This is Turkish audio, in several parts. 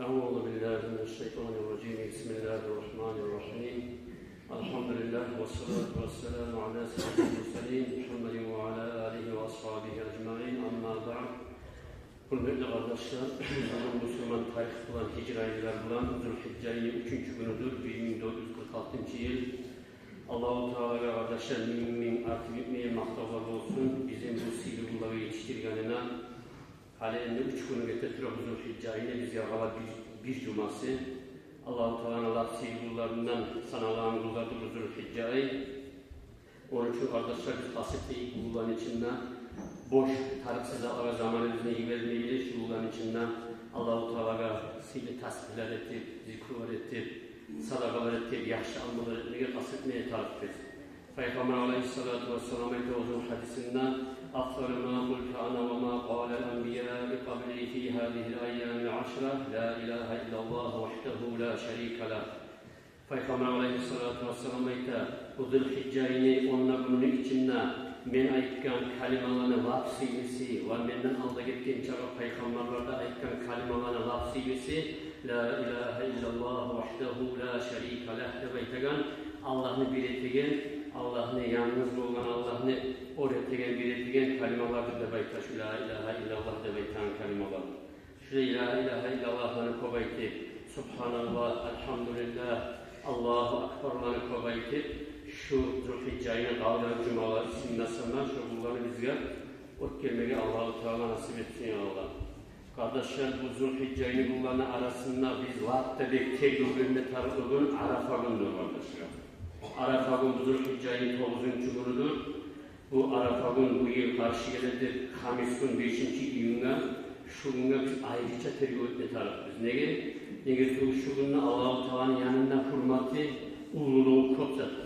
أعوذ بالله من الشيطان الرجيم بسم الله الرحمن الرحيم الحمد لله والصلاة والسلام على سيد المرسلين محمد وعلى آله وأصحابه أجمعين أما بعد Hürmetli kardeşler, bugün Müslüman tarih bulan, hicraylılar bulan Zülhicce ayının 3. günüdür, 1446. yıl. Allah-u Teala ve kardeşler, mümin artık bitmeye maktavlar olsun, bizim bu sivri yetiştirganına hali 3 günü getirtiyor Zülhicce ayını, biz yağala bir cuması. Allah-u Teala'nın Allah sivrilarından sanalağın kullardır Zülhicce ayı. Onun için kardeşler, biz kasıtlı kulların içinden boş, tarıksız Allah'a zamanımızı iyi vermeyilir. Şuurların içinden Allah-u Teala'ya sihirli tasbihler ettir, zikrular ettir, sadakalar ettir, yaxşı almalar etmeye, kasıtmaya tariftir. Peygamber aleyhissalatu vesselam uzun hadisinden أفضل ما قلت أنا وما قال الأنبياء قبلي في هذه الأيام العشرة لا إله إلا الله وحده لا شريك له. Peygamber aleyhissalatu vesselam bu Zülhicce ayını onunla bunun içinde men aytgan kalimalarni vapsilisi ve menden alda ketken çağa peygamberlerde aytgan kalimalarni vapsilisi la ilahe illallah vahdehu la şerike leh deb aytgan Allah'ını bir etgen, Allah'ını yalnız bolgan, Allah'ını öğretigen, bir etgen kalimalardır deb aytgan şu la ilahe illallah deb aytgan kalimalar. Şu la ilahe illallah'ını ko'p aytib, subhanallah, elhamdülillah, Allahu akbar'larni ko'p aytib şu Zülhicce ayının kaldığı cumalar isimli sanlar, şu bunları bizge ötkelmeye Allah-u Teala nasip etsin ya Allah. Kardeşler, bu Zülhicce ayının bunların arasında biz vatta bir tek günde tarıldığın Arafa gündür kardeşler. Arafa gün bu Zülhicce ayının 9. günüdür. Bu Arafa gün bu yıl karşı gelirdir. Hamis gün 5. gününe, şu günde biz ayrıca tergötle tarıldırız. Nege şu günde Allah-u Teala'nın yanında hürmeti, ululuğu çok zattır.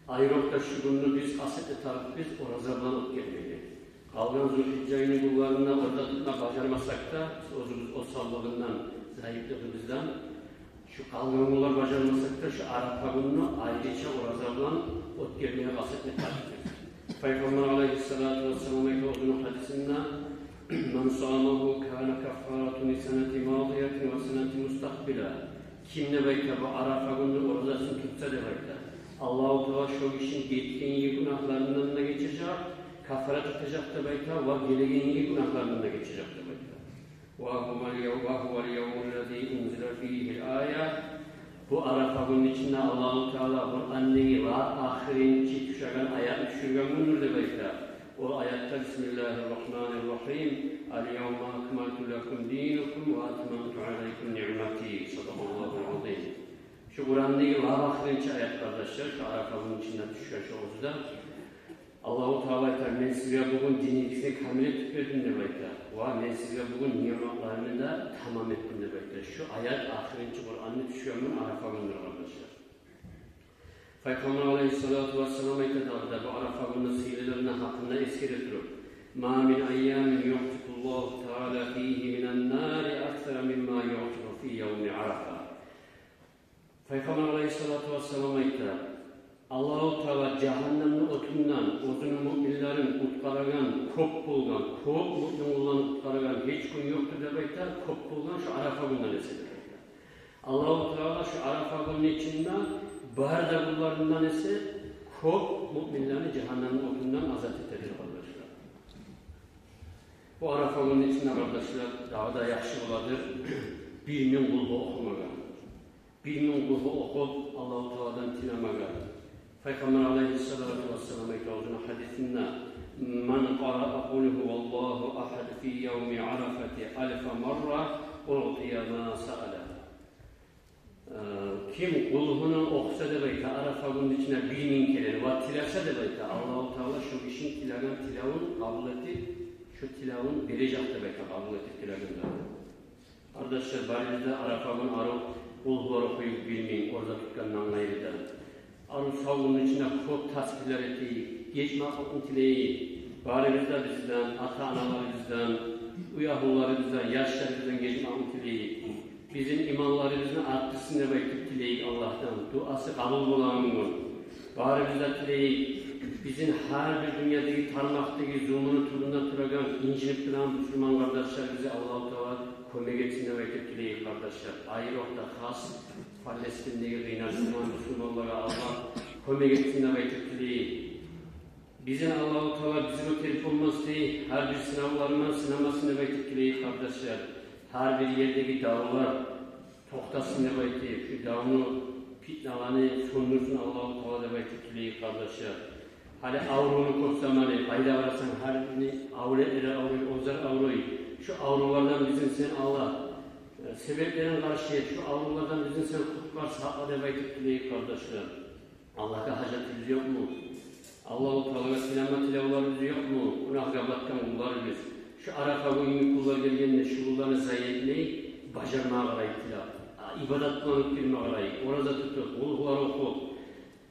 Ayrıca şu günü biz asete tarif biz orazadan olup gelmeli. Kalgan Zülhicce ayının kullarına orada tutma bacarmasak da o sallığından, zayıflığımızdan şu kalgan kullar bacarmasak da şu Arafa gününü ayrıca orazadan olup gelmeye asete tarif biz. Peygamber aleyhissalatu vesselam'ın olduğunu hadisinden "Men sâmahu kâne kaffaratun seneti mâdiyetin ve seneti mustakbila." Kim ne bekle bu Arafa gününü orazasını tutsa da bekler. Allah-u Teala şu işin geçtiği günahlarından da geçecek, kafaret atacak da belki ve geleceğin günahlarından da geçecek da belki. وَهُوَ الْيَوْمُ الَّذ۪ي اُنْزِلَ ف۪يهِ الْآيَةِ Bu Arafa günün içinde Allah-u Teala Kur'an'ı ve ahirin ki düşen ayet düşürgen gündür de belki. O ayette Bismillahirrahmanirrahim الْيَوْمَ أَكْمَلْتُ لَكُمْ دِينُكُمْ وَأَتْمَمْتُ عَلَيْكُمْ نِعْمَتِي صَدَقَ الْعَظِيمُ. Şu Kur'an'daki vahabirinci ayet kardeşler, şu Arafa'nın içinden düşüyor şu oğuzda. Allah-u Teala ben size bugün dininizi kamil ettirdim demekte. Ben size bugün nimetlerini de tamam ettim demekte. Şu ayet ahirinci Kur'an'ı düşüyormun Arafa'nındır kardeşler. Peygamber aleyhissalatu vesselam ayette bu Arafa'nın sirelerine hakkında eskeridir. Ma min ayyamin yu'tikullahu Teala fihi minen nari akthara mimma yu'tiku fi yevmi Arafa. Peygamber aleyhissalatu vesselam ayette Allah-u Teala cehennemli otundan, odunu müminlerin kutkarıgan, kop bulgan, kop müminlerin kutkarıgan hiç gün yoktur demekte, kop bulgan şu Arafa günden esedir. Allah-u Teala şu Arafa günün içinde bahar kullarından ise kop müminlerin cehennemli otundan azat edir kardeşler. Bu Arafa günün içinde kardeşler daha da yaxşı oladır, birinin kulluğu okumagan. Birinin kulluğu okup Allah-u Teala'dan tinamagan. Peygamber aleyhissalatu vesselam olduğunu hadisinde "Men qara'a kul huvallahu ahad fi yevmi arafati alfa marra u'tiya ma sa'ala." Kim kulluğunu okusa da belki Arafa günün içine 1000 kere ve tilasa da belki Allah-u Teala şu işin tilavun kabul edip şu tilavun verecek de belki kabul edip tilavundan. Kardeşler bari de Arafa günü arı kulluğu okuyup bilmeyin orada tutkanını anlayırlar. Arı savunun içine çok tasbihler ettiği, geçme hakkın tileyi, barimizde bizden, ata-analarımızdan, uyahullarımızdan, yaşlarımızdan geçme hakkın tileyi, bizim imanlarımızın arttısını bekleyip tileyi Allah'tan, duası kabul olanın, barimizde tileyi, bizim her bir dünyadaki tarmaktaki zulmunu turunda turagan, incinip duran Müslüman kardeşlerimizi Allah-u Teala kömek etsinler ve tepkileyi kardeşler. Ayrıca has Palestin'deki kıynaştırma Müslümanlara Allah kömek etsinler ve tepkileyi. Bizim Allah-u Teala bizim ötelip olmaz değil, her bir sınavlarından sınamasını ve tepkileyi kardeşler. Her bir yerdeki dağlar toktasını ve tepkileyi, şu dağını, fitnalarını söndürsün Allah-u Teala ve tepkileyi kardeşler. Hani avrunu korksamanı, ayda arasan her birini avretleri ozar avroyu. Şu avrulardan bizim sen Allah, sebeplerin karşıya, şu avrulardan bizim sen kutlar sakla ve tepkileyi kardeşler. Allah'a hacetimiz yok mu? Allah-u Teala'ya selamet ilavlarımız yok mu? Günah gabattan kullar biz. Şu Arafa günlük kullar geldiğinde şu kullarını zayi etmeyi bacarmaya karayıptılar. İbadatlanıp girmeye karayıp. Orada tutup, ulgular okup,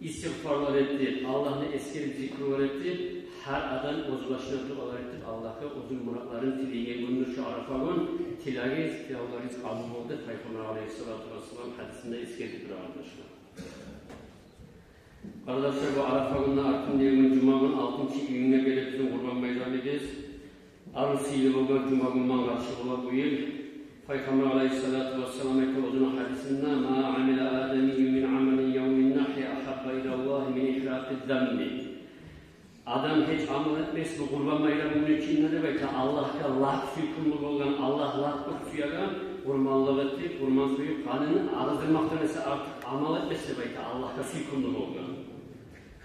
istiğfarlar etti, Allah'ın eskeri zikrular etti. Her adam öz başına dualar etti. Allah'a uzun muratların tilaye gününü şu Arafa gün tilavlarınız kabul oldu. Peygamber Aleyhisselatü Vesselam hadisinde eskeridir arkadaşlar. Kardeşler bu Arafa günü artın diye gün Cuma gün 6. gününe gelip bizim Kurban Bayramı'dayız. Arusiyeli baba Cuma gününden karşı ola bu yıl. Peygamber Aleyhisselatü Vesselam uzun hadisinde مَا عَمِلَ آدَمِيُّ مِنْ عَمَلٍ يَوْمِ النَّحْيَ أَحَبَّ إِلَى اللّٰهِ مِنْ إِحْرَاقِ الذَّنِّ. Adam hiç amel etmez bu Kurban Bayramı'nın içinde de belki Allah'a lak fikrumluk olan Allah lak suyagan kurmanlık etti, kurban suyu kanını arızdırmaktan ise artık amel etmezse belki Allah'a fikrumluk olan.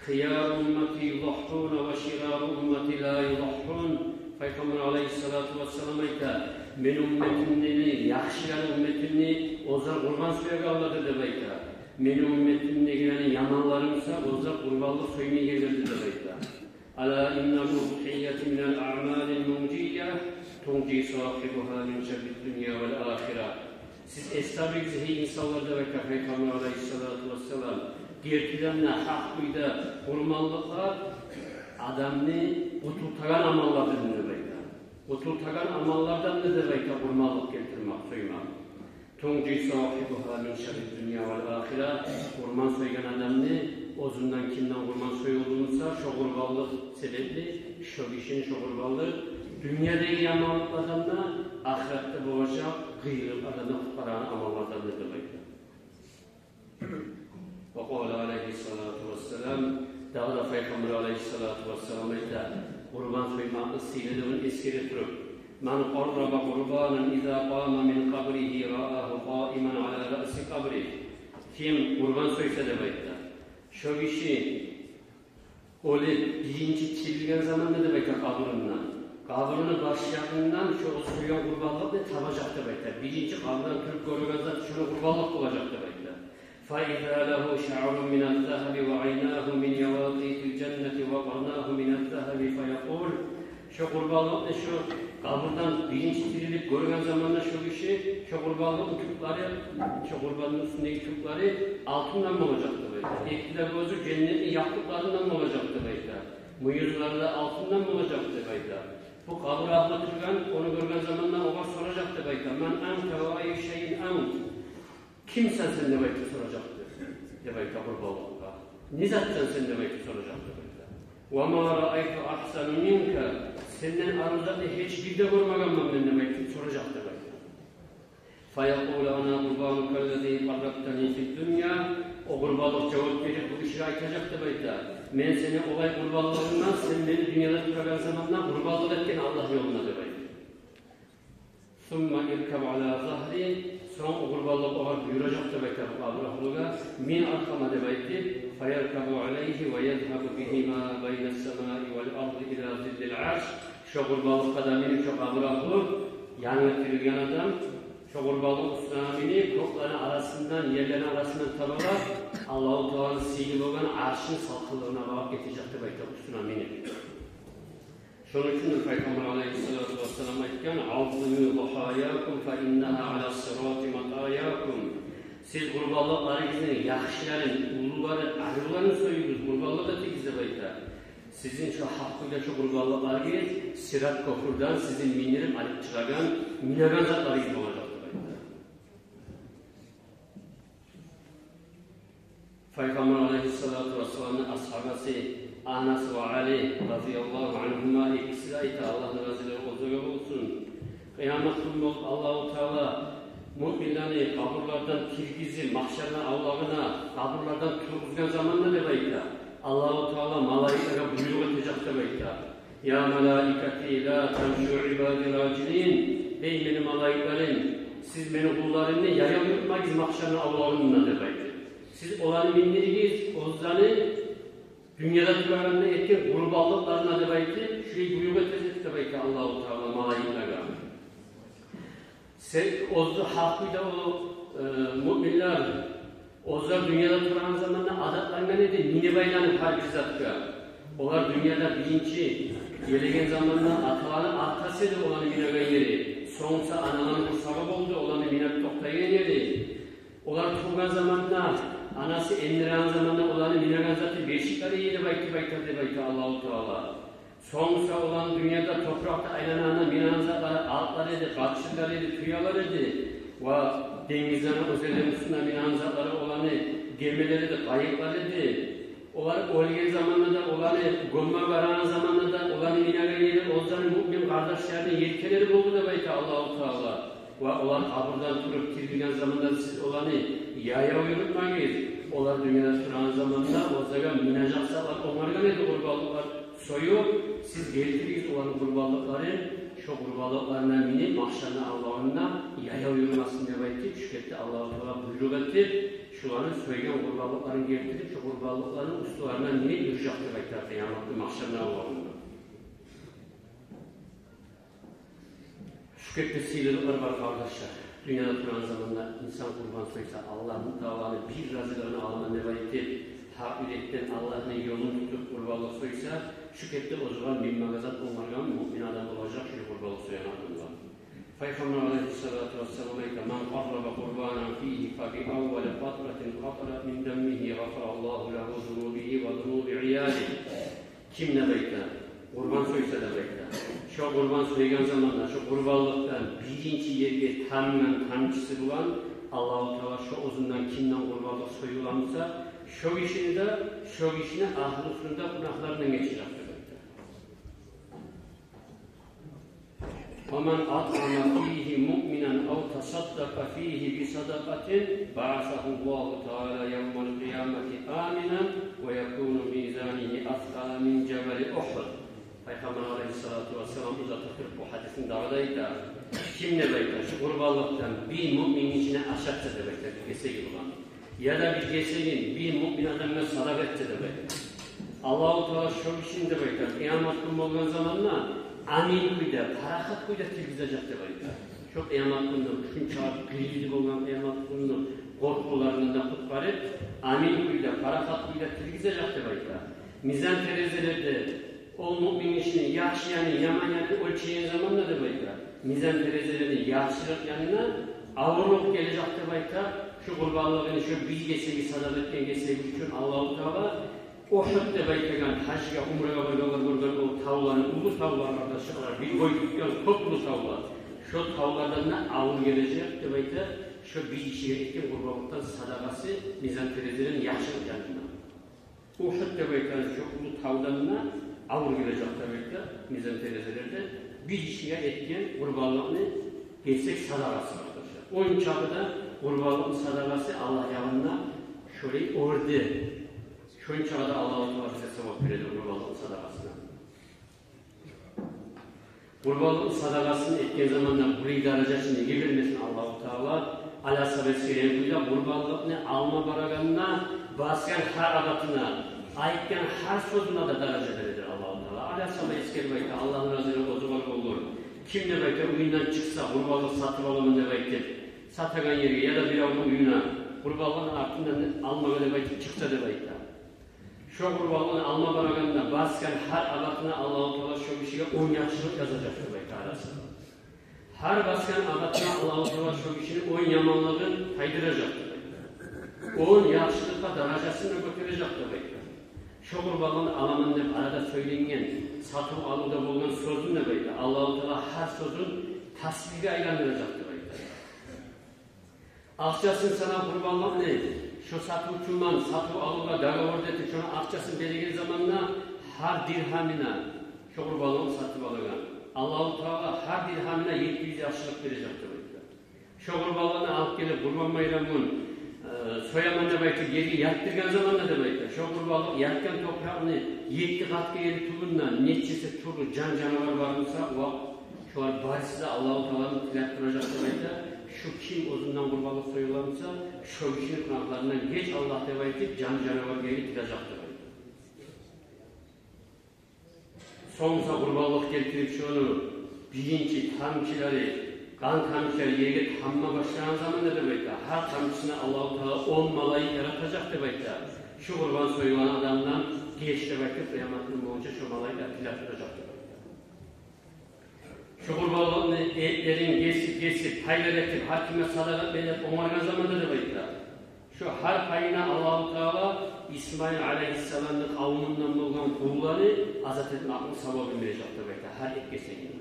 خِيَارُ اُمَّتِ يُضَحُّونَ وَشِرَارُ اُمَّتِ لَا يُضَحُّونَ. Peygamber Aleyhisselatü Vesselam ayta, men ümmetimdeni, yakşılar ümmetini ozar kurban suya kavladı da bayta. Men ümmetimde giren yamanlarımsa ozar kurbanlık suyunu gelirdi de bayta. Ala innahu buhiyyati minel a'malil mumciyya tunci sahibuha min şerri dünya vel ahira. Siz estabik zihi insanlarda ve Peygamber Aleyhisselatü Vesselam gertilenle hakkıyla kurbanlıklar adamını oturtagan amallardan ne demek? Oturtagan amallardan ne demek? Kurbanlık getirmek, soymak. Tunci sahibuha min şerri dünya vel ahira. Kurban soygan adamını ozundan kimden kurban soyulduğunsa şu kurbanlık sebebi, şu işin şu kurbanlık dünyadaki yamanlıklardan da ahirette boğacak gıyrılardan kurtaran amallardan ne demek? Ve kâle aleyhissalâtu vesselâm Dağda Peygamber Aleyhisselatü Vesselam ise kurban soymaklı silelerin eskeri durup Men qarraba kurbanan izâ qâma min kabrihi râ'ahu qâimen alâ ra'si kabri. Kim kurban soysa demektir. Şu kişi öyle birinci çizilgen zaman ne demek kabrından? Kabrını başlayanından şu soyan kurbanlık ne tabacak demektir. Birinci kabrından Türk görüyorsa şunu kurbanlık bulacak demektir. فَإِذَا لَهُ شَعْرٌ مِنَ الذَّهَبِ وَعَيْنَاهُ مِنْ يَوَاقِيتِ الْجَنَّةِ وَقَرْنَاهُ مِنَ الذَّهَبِ فَيَقُولُ. Şu kurbanlık ne şu kabrından birinci dirilip görünen zamanla şu kişi şu kurbanlığın tüpleri, şu kurbanın üstündeki tüpleri altından mı olacaktı böyle? Ektiler gözü cennetin yaktıklarından mı olacaktı böyle? Muyuzları da altından mı olacaktı böyle? Bu kabri ahlatırken onu görünen zamanla ona soracaktı böyle. Men ente ve ayy şeyin ent. Kimsen sen demek ki soracaktı. Demek ki kurbanlıkta. Nizatten sen demek ki soracaktı böyle. وَمَا رَأَيْتُ أَحْسَنُ مِنْكَ. Senden arızada hiçbir de görmem ben demek ki soracaktı böyle. فَيَقُولَ أَنَا قُرْبَانُكَ الَّذ۪ي قَرَّبْتَنِي فِي الدُّنْيَا. O kurbanlık cevap verir, bu işi ayıtacaktı böyle. Ben seni olay kurbanlığından, sen beni dünyada tutakan zamandan kurbanlık etken Allah yoluna da böyle. ثُمَّ اِرْكَبْ عَلَى ظَهْرِ. Sonra o kurbanlık o halde yürüyecekti böyle Abrahluğa. Min arkama demekti. فَيَرْكَبُ عَلَيْهِ وَيَذْهَبُ بِهِمَا بَيْنَ السَّمَاءِ وَالْأَرْضِ إِلَى ظِلِّ الْعَرْشِ. Şu kurbanlık kadar binip şu Abrahlu yanına tülgen adam. Şu kurbanlık üstüne binip kokların arasından, yerlerin arasından tabarak Allah-u Teala'nın sihirli olan arşın salkılığına bakıp getirecekti böyle üstüne binip. Şunun için Peygamber Aleyhisselatü Vesselam ayetken عَظِّمُوا ضَحَايَاكُمْ فَاِنَّهَا عَلَى الصِّرَاطِ مَطَايَاكُمْ. Siz kurbanlıkları gizleyin, yakışların, uluları, arılarını soyuyoruz, kurbanlık da tekizde böyle. Sizin şu hakkıyla şu kurbanlıkları giyin, Sirat Köprü'den sizin minirip alıp çıkaran, minagan zatları gibi olacaktı böyle. Peygamber Aleyhisselatü Vesselam'ın ashabası Anas ve Ali radıyallahu anhuma ikisi de ayta Allah'ın razıları olsun. kıyamet günü Allah-u Teala müminleri kaburlardan kirgizip mahşerden avlağına kaburlardan turguzgan zamanla demek ya Allah-u Teala malaikaya buyruk edecek demek ya. Ya melaikati la temşu ibadi racilin. Ey benim malaiklerim, siz benim kullarımla yaya yürütmeyiz mahşerden avlağına demek. Siz olanı mindiriniz, ozdanı dünyada tükenle etken kurballıklarına demek ki şurayı buyruk edecek demek ki Allah-u Teala malaikaya. Ozdu hakkıyla o müminler ozlar dünyada duran zamanla adatlarına nedir? Minibaylanın harbizatka. Onlar dünyada bilinci gelegen zamanla ataların arkasıydı olanı minagan yeri. Sonsa anaların kursabı oldu olanı minat toktayın yeri. Onlar turgan zamanla anası emdiren zamanla olanı minagan zatı beşikleri yeri bayti bayti Allah-u Teala. Sonsa olan dünyada toprakta aylanana minanzaları, altlarıydı, kaçışlarıydı, tüyalarıydı. Ve denizlerin özellikle üstünde minanzaları olanı gemileriydi, kayıklarıydı. Onlar olgen zamanında olanı gomma varan zamanında olanı minagayeli ozanı mümin kardeşlerinin yetkileri buldu da belki Allah-u Teala. Ve olan kaburdan durup kirligen zamanında siz olanı yaya yürütmeyiz. Onlar dünyada duran zamanında ozaga minacaksalar, onlarga neydi kurbanlıklar? Soyu siz getiririz olan kurbanlıkları, şu kurbanlıklarına minip mahşerine Allah'ına yaya yürümasını demektir. Şükretti Allah-u Teala buyruk etti. Şuların söyleyen kurbanlıklarını getirip şu kurbanlıkların üstlerine minip yürüyecek demektir. Kıyametli mahşerine Allah'ına. Şükretti sihirlikler var kardeşler. Dünyada duran zamanlar insan kurban soysa Allah'ın Teala'nı bir razılığını alman demektir. Hakikaten Allah'ın yolunu tutup kurbanlık soysa şükretti o zaman bin magazat onlardan mümin adam olacak şu kurbanlık soyan adamlar. Peygamber aleyhissalatu vesselam'a man qarraba qurbanan fihi fa bi awwal fatratin qatarat min dammihi ghafarallahu lahu zunubihi ve zunubi iyalihi. Kim ne bekler? Kurban soysa da bekler. Şu kurban soygan zamanlar şu kurbanlıktan birinci yerge tamamen tanrıçısı olan Allah-u Teala şu uzundan kimden kurbanlık soyulansa şu işini ahirinde günahlarından geçecektir. وَمَنْ أَطْعَمَ فِيهِ مُؤْمِنًا أَوْ تَصَدَّقَ فِيهِ بِصَدَقَةٍ بَعَثَهُ اللّٰهُ تَعَالَى يَوْمَ الْقِيَامَةِ آمِنًا وَيَكُونُ مِيزَانِهِ أَثْقَلَ مِنْ جَبَلِ أُحُدٍ. Peygamber Aleyhissalatu vesselam uzatır bu hadisin davadaydı. Kim ne bekler? Şu kurbanlıktan bir müminin içine aşakça da bekler. Kesegi olan. Ya da bir kesegin bir mümin adamına sadak etse de bekler. Allah-u Teala şu işini de bekler. Kıyamet günü olan zamanla amin kuyda, parahat kuyda tilgizecek de bekler. Çok kıyamet günü, üçün çağır, kıyıcılık olan kıyamet günü korkularından kutbarıp amin kuyda, parahat kuyda tilgizecek de bekler. Mizan terezelerde o mümin işini yaşayanı, yaman yanı ölçeyen zamanla da bekler. Mizan terezelerinin yaşlılık yanına ağırlık gelecek de bekler. Şu kurbanlığını şu bir geçeyi sadat etken geçeyi için Allah-u Teala Uhud'da bekleyen hacca, umrega bölgeler o tavların, ulu tavlar arkadaşlar, bir boy tutkan toplu tavlar. Şu tavlardan ağır gelecek demek de şu bir kişiye etken kurbanlıktan sadakası mizan terezinin yaşlı yanına. Uhud'da bekleyen şu ulu tavlarına ağır gelecek demek de mizan terezelerde bir kişiye etken kurbanlığını geçsek sadakası arkadaşlar. Onun çapıda kurbanlığın sadakası Allah yanına şöyle ordu. Şunun çağda Allah-u Teala size sevap verir kurbanlığın sadakasına. Kurbanlığın sadakasını etken zamandan burayı derecesini getirmesin Allah-u Teala. Alasa vesileyle duyda kurbanlığını alma baraganına, basken her adatına, ayıkken her sözüne de derece verir Allah-u Teala. Alasa vesileyle Allah'ın razıyla bozumak olur. Kim ne bekler uyundan çıksa kurbanlık satıp alamın ne bekler. Satagan yeri ya da bir avlu uyuna kurbanlığın altından alma ne bekler, çıksa ne bekler. Şu kurbanlığını alma baraganına basken her adatına Allah-u Teala şu bir şeye 10 yaşlılık yazacaktır belki arasında. Her basken adatına Allah-u Teala şu bir şeyin 10 yamanlığını kaydıracaktır belki. 10 yaşlılıkla derecesini götürecektir belki. Şu kurbanlığını alamın arada söylengen, satın alıda bulunan sözün ne belki. Allah-u Teala her sözün tasviri aylandıracaktır belki. Akçasın sana kurbanlık ne? Şu satı uçurman, satı alıga, daga ordeti, şuna akçasın belirgin zamanla her dirhamina şu kurbanlığını satıp alıgan. Allah-u Teala her dirhamına 700 yaşlılık verecektir. Şu kurbanlarını alıp gelip kurban bayramının soyamanına belki yeri yattırgan zamanında da belki şu kurbanlık yatkan toprağını 7 katkı yeri tulundan neçesi turu can canavar varmışsa o şu an barisi de Allah-u Teala'nın tilattıracak demekte. Şu kim uzundan kurbanlık soyulanmışsa şu kişinin günahlarından geç Allah demektir can canavar yeri tilacaktır. Sonsa kurbanlık getirip şunu bilinci, tamkileri, kan tamkileri yerine tamma başlayan zaman ne demektir? Her tamkisine Allah-u Teala 10 malayı yaratacak demektir. Şu kurban soyulan adamdan geç demektir. Kıyametin boyunca şu malayı tilattıracak demektir. Şu kurbanlığın etlerin kesip paylar etip hakime sadakat verip onargan zamanda demektir. Şu her payına Allah-u Teala İsmail Aleyhisselam'ın kavminden olan kulları azat etme aklını sabah verecek demektir. Her etkisine.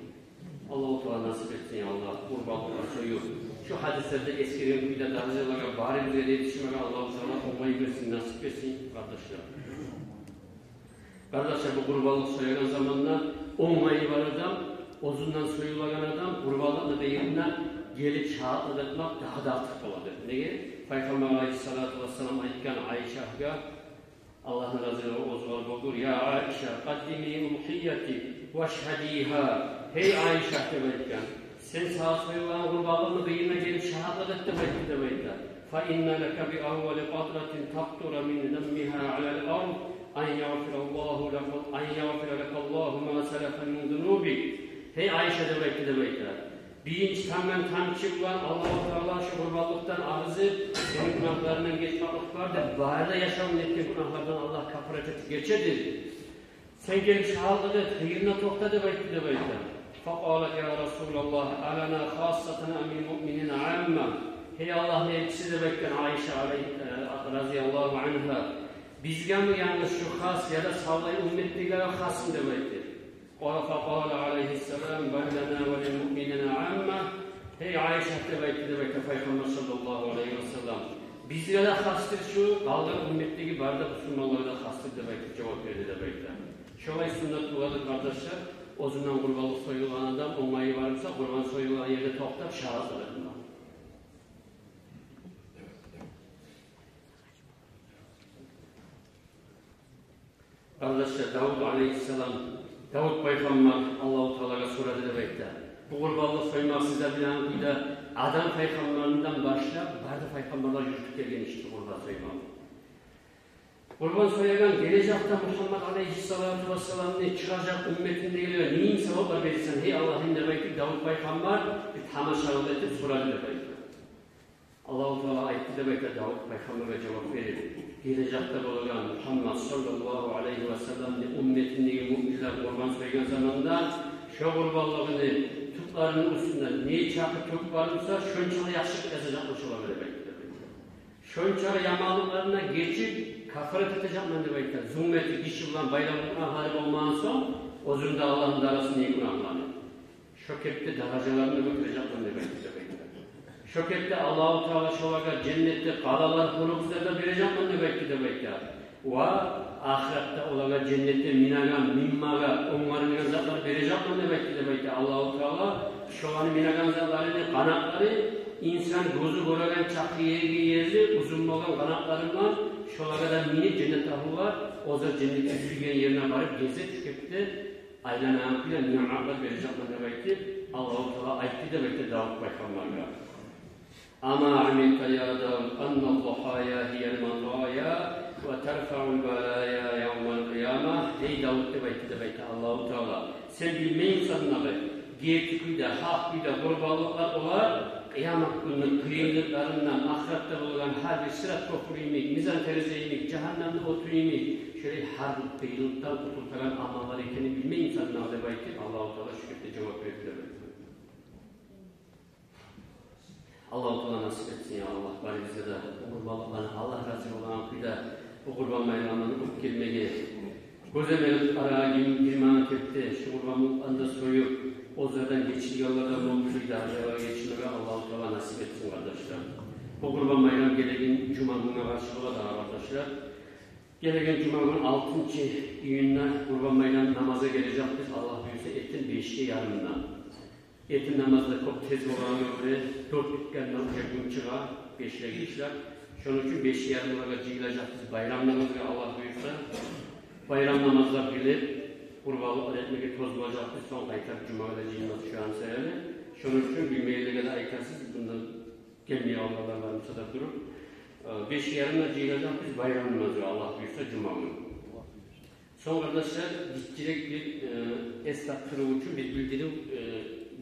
Allah-u Teala nasip etsin ya Allah. Kurbanlıklar soyuyor. Şu hadislerde eskilerin bir de darıcalara bari bize yetişmeye Allah-u Teala olmayı versin, nasip etsin kardeşler. Kardeşler bu kurbanlık soyulan zamanlar 10 ayı var adam, ozundan soyulan adam kurbanlıkla değilinden gelip şahitlik etmek daha da artık oladır. Neye? Peygamber Aleyhisselatü Vesselam ayıkken Ayşe'ye Allah'ın razı olsun olur. Ya Ayşe, kaddimi umuhiyyati veşhediha. Hey Ayşe demekten. Sen sağa soyulan kurbanlığını kıyına gelip şahitlik et demekten. فَاِنَّ لَكَ بِأَوَّلِ قَطْرَةٍ تَقْتُرَ مِنْ دَمِّهَا عَلَى الْأَرْضِ اَنْ يَغْفِرَ لَكَ اللّٰهُ مَا سَلَفَ مِنْ ذُنُوبِكَ. Hey Ayşe demekten. Birinci tam çıkılan Allah-u Teala şu kurbanlıktan ağzı senin günahlarından geçmek var da bağırda yaşamın ettiğin günahlardan Allah kafaret et geçedir. Sen gelip şahitlik et, hıyırına tokta demekten. فَقَالَ يَا رَسُولَ اللّٰهِ أَلَنَا خَاصَّةً أَمِنْ مُؤْمِنِينَ عَامًا. Hey Allah'ın elçisi demekten Ayşe radıyallahu anha. Bizge mi yalnız şu has ya da sağlayı ümmetliklere hasım demektir. فَقَالَ عَلَيْهِ السَّلَامُ بَلَّنَا وَلِلْمُؤْمِنِينَ عَامًا. Hey Ayşe demektir Peygamber sallallahu aleyhi ve sellem. Bizlere hastır şu, kaldır ümmetteki barda Müslümanlara da hastır demektir, cevap verdi demektir. Şöyle sünnet bulalım kardeşler, ozundan kurbanlık soyulan adam, olmayı varsa kurban soyulan yerde toplar, şahit alırlar. Kardeşler, Davud Aleyhisselam, Davud Peygamber Allah-u Teala'ya soradı demektir. Bu kurbanlık soymak size bilen bir adam peygamberinden başlayıp bazı peygamberler yürütüp gelmişti kurban soymak. Kurban soyagan gelecekte Muhammed Aleyhisselatü Vesselam'ın çıkacak ümmetinde geliyor. Neyin sevaplar verirsen hey Allah'ın demektir Davud Peygamber bir tamaşalı edip soradı demektir. Allah-u Teala ayette demektir Davud Peygamber'e cevap verir. Gelecekte bulunan Muhammed sallallahu aleyhi ve sellem'in ümmetindeki müminler kurban soygan zamanında şu kurbanlığını tutlarının üstünden neyi çakıp çok varmışsa şönçalı yaşlık yazacakmış olabilir demektir. Şönçalı yamalıklarına geçip kafaret edecekler demektir. Zulmeti kişi bulan bayramın günahları olmadan sonra o zümde Allah'ın darasını iyi günahlarını. Şokette daracalarını götürecekler demektir. Şokette Allah-u Teala şovaga cennette kalalar konukuzlarda verecekler demektir. Ve ahirette olarak cennette minagan, mimmaga, onların yazıkları verecekler demektir. Allah-u Teala şovanın minagan zatlarını, kanatları, insan gözü gören çakı yeri, uzun olan kanatlarından şovaga da mini cennette var. O zaman cennette sürgen yerine varıp gezip şokette aynen ayakıyla nimetler verecekler demektir. Allah-u Teala ayette demektir Davud Peygamber'e. Ama amilta ya Davud anna dhahaya hiyel mataya ve terfa'ul balaya yevmel kıyama. Ey Davud demektir Allah-u Teala. Sen bilmeyin sanırım. Gerçekten de hak bir de kurbanlıklar olar. Kıyamet günü kıyımlıklarından ahirette bulunan her bir sırat köprüyümük, mizan terezeyimik, cehennemde oturuyumuk. Şöyle her bir kıyılıktan kurtultulan amallar ekeni bilmeyin sanırım demektir. Allah-u Teala şükürde cevap verir. Allah-u Teala nasip etsin ya Allah. Bari bize de kurbanlıklarına Allah razı olan kıyıda bu kurban bayramını okup girmeye. Gözemelik araya girmeye tepti. Şu kurbanlıklarını soyup o zaten geçici yollardan olmuşuydu. Araya geçilmeye Allah-u Teala nasip etsin kardeşler. Bu kurban bayram geldiğin Cuma gününe karşılığa da arkadaşlar. Gelegen Cuma günü 6. gününe Kurban Bayramı namaza geleceğiz. Biz Allah büyüse etin 5'te yarımdan. Etin namazda çok tez olan öyle 4 dükkandan gün çığa 5'le geçler. Şunun için 5'te yarımlara cıyılacak biz bayram namazı Allah büyüse. Bayram namazlar bilip kurbalık etmeye toz bulacak biz son aytar Cuma'da cıyılmaz şu an sayılı. Şunun için bir meyle de aytarsız bundan gelmeye Allah'lar varmışsa da durup 5 yarımda cıyılacak biz bayram namazı Allah büyüse Cuma günü. Son kardeşler direkt bir esnaf turu için bir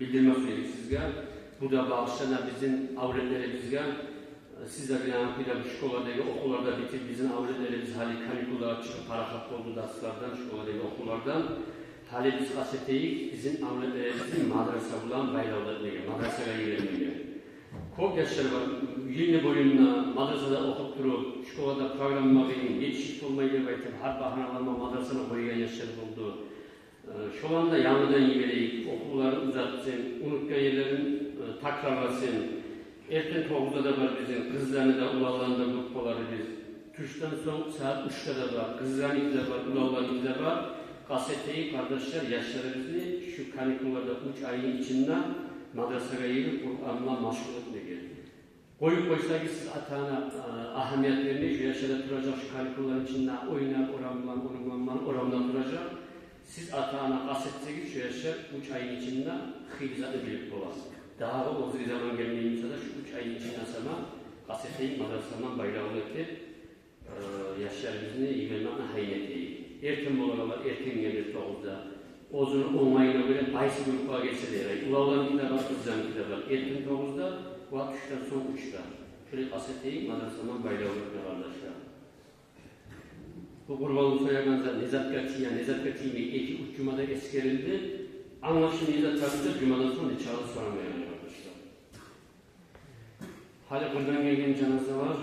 bildirme söyledik sizge. Bu da bağışlanan bizim avretleri bizge. Sizler bilen şkoladaki okullarda bitir bizim avretleri biz hali kanikulara çıkıp parahat oldu derslerden şkoladaki okullardan. Hali biz gazeteyi bizim avretlerimizin madrasa bulan bayravlarına geliyor. Madrasaya girelim. Çok yaşlar var. Yılını boyunca madrasada okup durup, şkolada programma vereyim, yetişik olmayı gerektim, her bahanalarına madrasana koyuyan yaşlar oldu. Şu anda yanıdan yiveleyip, okulları uzatsın, unutkan yerlerin takrarlasın. Erken 9'da da var bizim, kızlarını da ulalarında grupları biz. Tuştan son saat 3'te de var, kızlarını da var, ulalarını da var. Gazeteyi kardeşler yaşlarımızı şu kanikularda 3 ayın içinde madrasaya gelip Kur'an'la maşgul etmeye. Koyup koysa ki siz atağına ahemmiyet vermeyi, şu yaşada duracak şu karikulların içinde oynar, oramdan duracak. Siz atağına kasetseniz şu yaşar 3 ayın içinde hıylizatı bilip olasın. Daha da uzun zaman gelmeyince de şu 3 ayın içinde sana kaseteyi madrasadan bayrağını etip yaşlarımızın imanına hayneteyi. Erken bolalar, erken gelir 9'da. Ozunu onlayına göre baysi grupa geçse de Ulaların kitabı, kızların kitabı. Erken 9'da, vaat 3'ten son 3'da. Şöyle kaseteyi madrasadan bayrağını etip kardeşler. Bu kurbanın soyaganza Nezat Kati'yi 2-3 Cuma'da eskerildi. Anlaşın Nezat Kati'de Cuma'dan sonra çağrı soramıyor arkadaşlar. Hala buradan gelen cenaze var.